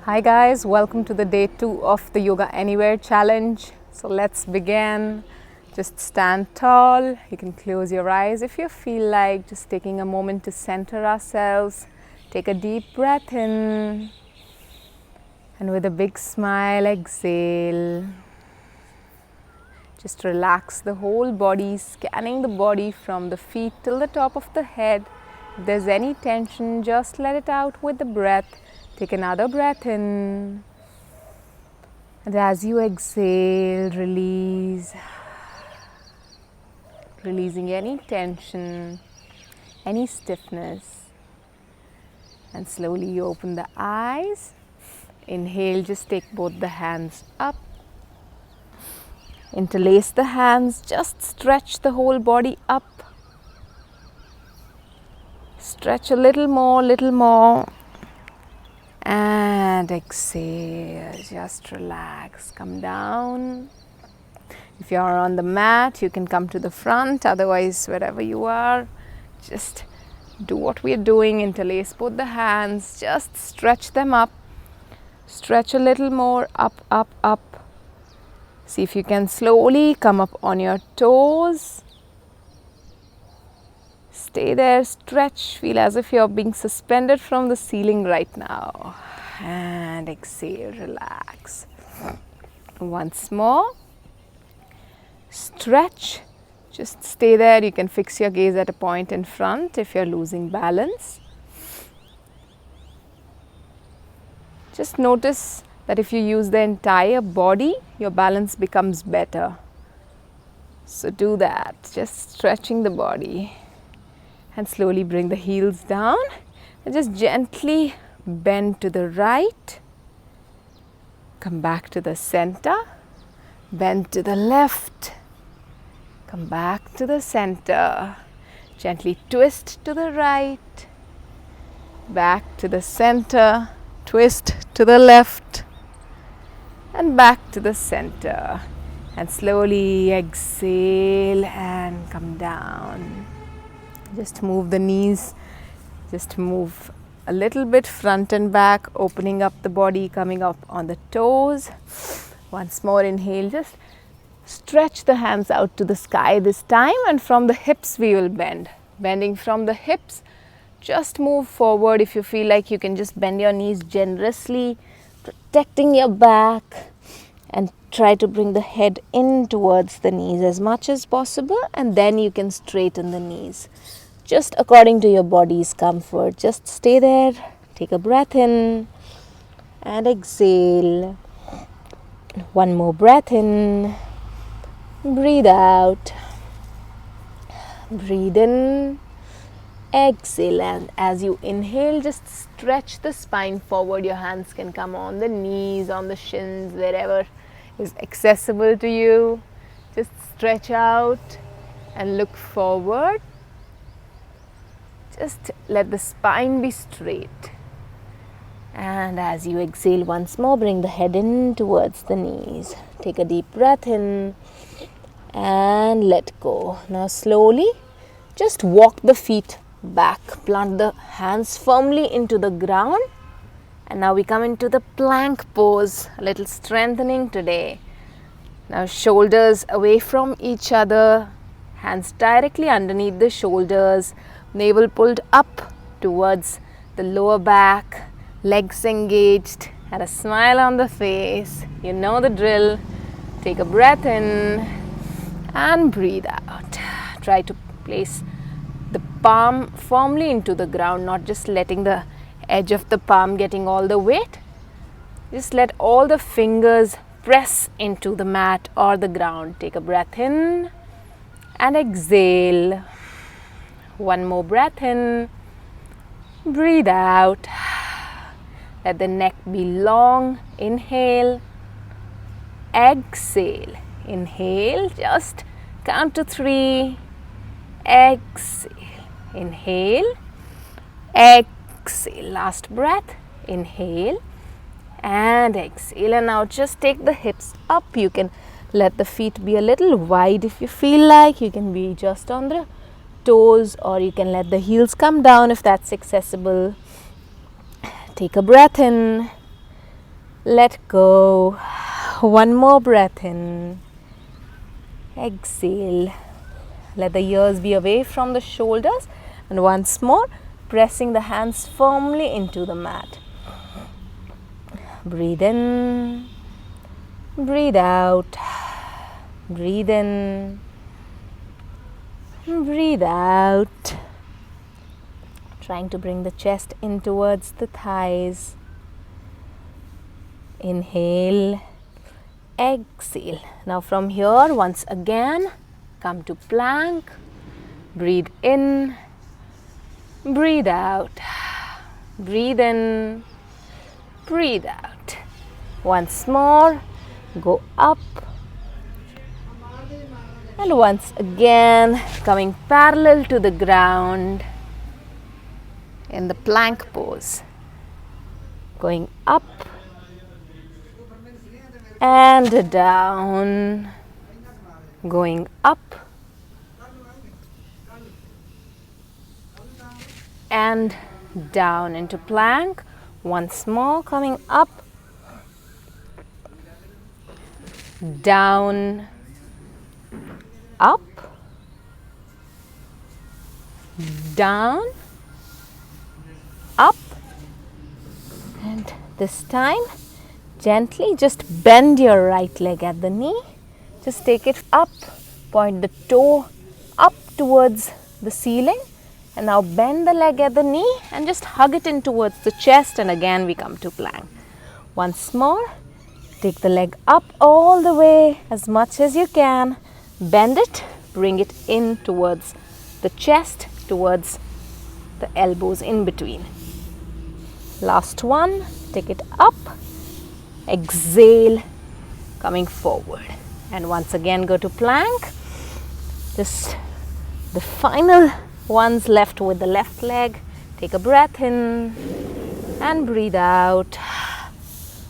Hi guys, welcome to the day 2 of the Yoga Anywhere challenge. So let's begin. Just stand tall. You can close your eyes if you feel like, just taking a moment to center ourselves. Take a deep breath in and with a big smile exhale. Just relax the whole body, scanning the body from the feet till the top of the head. If there's any tension, just let it out with the breath. Take another breath in, and as you exhale, release, releasing any tension, any stiffness, and slowly you open the eyes. Inhale, just take both the hands up, interlace the hands, just stretch the whole body up, stretch a little more. And exhale, just relax, come down. If you are on the mat, you can come to the front, otherwise wherever you are, just do what we are doing, interlace both the hands, just stretch them up, stretch a little more, up. See if you can slowly come up on your toes. Stay there, stretch, feel as if you're being suspended from the ceiling right now. And exhale, relax. Once more. Stretch, just stay there. You can fix your gaze at a point in front if you're losing balance. Just notice that if you use the entire body, your balance becomes better. So do that, just stretching the body. And slowly bring the heels down and just gently bend to the right. Come back to the center. Bend to the left. Come back to the center. Gently twist to the right. Back to the center. Twist to the left. And back to the center. And slowly exhale and come down. Just move the knees, just move a little bit front and back, opening up the body, coming up on the toes. Once more, inhale, just stretch the hands out to the sky this time, and from the hips we will bend. Bending from the hips, just move forward. If you feel like, you can just bend your knees generously, protecting your back, and try to bring the head in towards the knees as much as possible, and then you can straighten the knees. Just according to your body's comfort. Just stay there, take a breath in and exhale. One more breath in, breathe out, breathe in, exhale, and as you inhale, just stretch the spine forward. Your hands can come on the knees, on the shins, wherever is accessible to you. Just stretch out and look forward. Just let the spine be straight. And as you exhale once more, bring the head in towards the knees. Take a deep breath in and let go. Now slowly, just walk the feet back. Plant the hands firmly into the ground. And now we come into the plank pose. A little strengthening today. Now shoulders away from each other. Hands directly underneath the shoulders. Navel pulled up towards the lower back, legs engaged, and a smile on the face. You know the drill. Take a breath in and breathe out. Try to place the palm firmly into the ground, not just letting the edge of the palm getting all the weight. Just let all the fingers press into the mat or the ground. Take a breath in and exhale. One more breath in, breathe out, let the neck be long, inhale, exhale, inhale, just count to 3, exhale, inhale, exhale, last breath, inhale and exhale. And now just take the hips up. You can let the feet be a little wide if you feel like. You can be just on the toes, or you can let the heels come down if that's accessible. Take a breath in Let go. One more breath in. Exhale. Let the ears be away from the shoulders. And once more, pressing the hands firmly into the mat. Breathe in. Breathe out. Breathe in. Breathe out. Trying to bring the chest in towards the thighs. Inhale. Exhale. Now from here, once again, come to plank. Breathe in. Breathe out. Breathe in. Breathe out. Once more, go up. And once again, coming parallel to the ground in the plank pose. Going up and down. Going up and down into plank. Once more, coming up, down, up, down, up, and this time gently just bend your right leg at the knee. Just take it up, point the toe up towards the ceiling, and now bend the leg at the knee and just hug it in towards the chest, and again we come to plank. Once more, take the leg up all the way as much as you can, bend it, bring it in towards the chest, towards the elbows in between. Last one, take it up, exhale, coming forward, and once again go to plank. Just the final ones left with the left leg. Take a breath in and breathe out.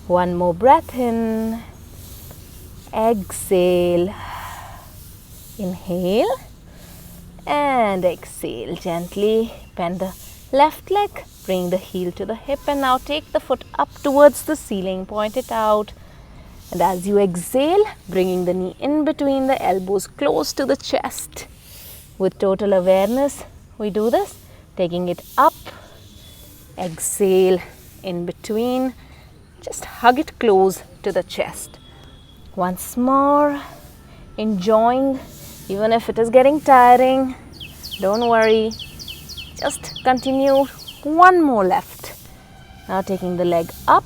One more breath in. Exhale. Inhale and exhale. Gently bend the left leg, bring the heel to the hip, and now take the foot up towards the ceiling. Point it out. And as you exhale, bringing the knee in between the elbows, close to the chest. With total awareness, we do this. Taking it up, exhale, in between. Just hug it close to the chest. Once more, enjoying, even if it is getting tiring, don't worry. Just continue. One more left. Now taking the leg up,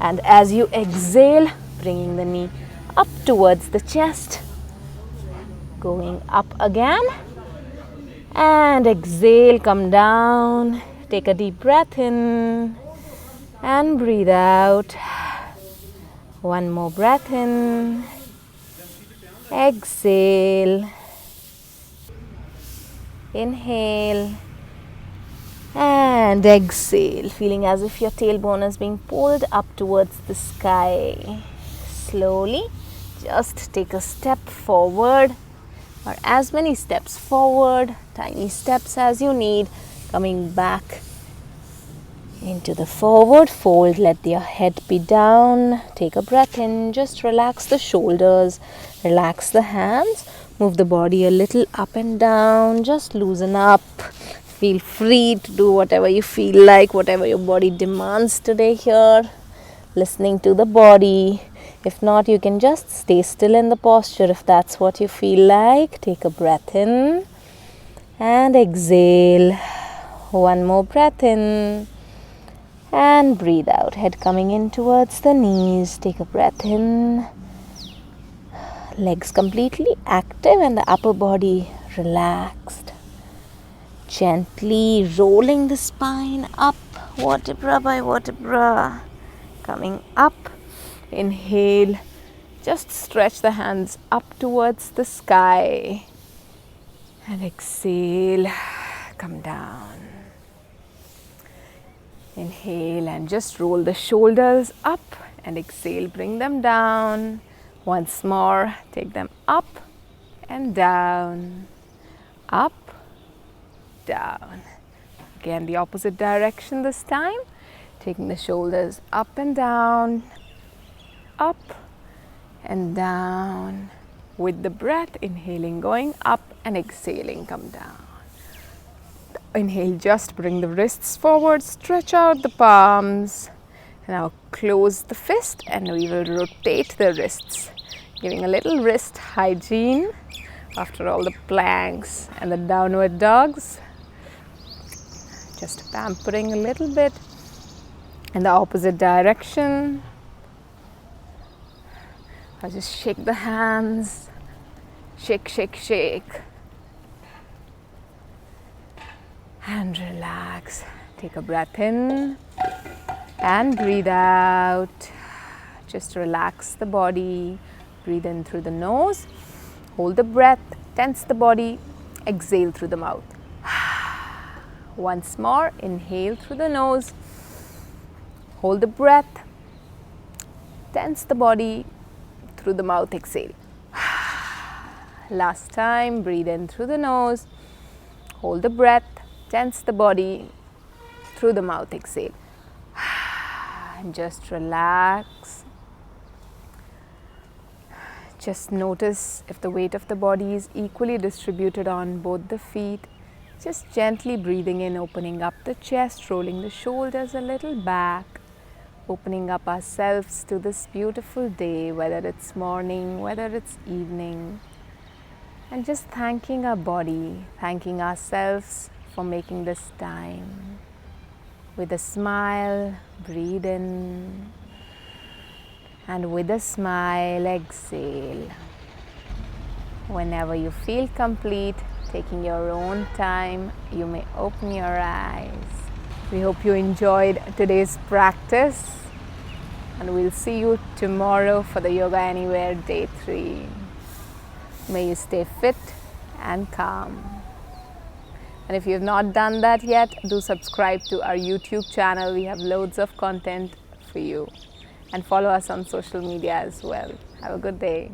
and as you exhale, bringing the knee up towards the chest. Going up again, and exhale, come down. Take a deep breath in and breathe out. One more breath in. Exhale. Inhale and exhale, feeling as if your tailbone is being pulled up towards the sky. Slowly, just take a step forward, or as many steps forward, tiny steps as you need, coming back into the forward fold. Let your head be down. Take a breath in. Just relax the shoulders, relax the hands, move the body a little up and down. Just loosen up. Feel free to do whatever you feel like, whatever your body demands today here. Listening to the body. If not, you can just stay still in the posture if that's what you feel like. Take a breath in and exhale. One more breath in and breathe out. Head coming in towards the knees. Take a breath in. Legs completely active and the upper body relaxed. Gently rolling the spine up, vertebra by vertebra. Coming up. Inhale, just stretch the hands up towards the sky, and exhale, come down. Inhale and just roll the shoulders up, and exhale, bring them down. Once more, take them up and down, up, down. Again, the opposite direction this time. Taking the shoulders up and down, up and down. With the breath, inhaling, going up, and exhaling, come down. Inhale, just bring the wrists forward, stretch out the palms. Now close the fist and we will rotate the wrists, giving a little wrist hygiene after all the planks and the downward dogs. Just pampering a little bit in the opposite direction. I'll just shake the hands, shake, shake, shake. And relax. Take a breath in and breathe out. Just relax the body. Breathe in through the nose. Hold the breath. Tense the body. Exhale through the mouth. Once more. Inhale through the nose. Hold the breath. Tense the body. Through the mouth. Exhale. Last time. Breathe in through the nose. Hold the breath. Tense the body. Through the mouth. Exhale. And just relax. Just notice if the weight of the body is equally distributed on both the feet. Just gently breathing in, opening up the chest, rolling the shoulders a little back, opening up ourselves to this beautiful day, whether it's morning, whether it's evening, and just thanking our body, thanking ourselves for making this time. With a smile, breathe in, and with a smile, exhale. Whenever you feel complete, taking your own time, you may open your eyes. We hope you enjoyed today's practice, and we'll see you tomorrow for the Yoga Anywhere Day 3. May you stay fit and calm. And if you have not done that yet, do subscribe to our YouTube channel. We have loads of content for you. And follow us on social media as well. Have a good day.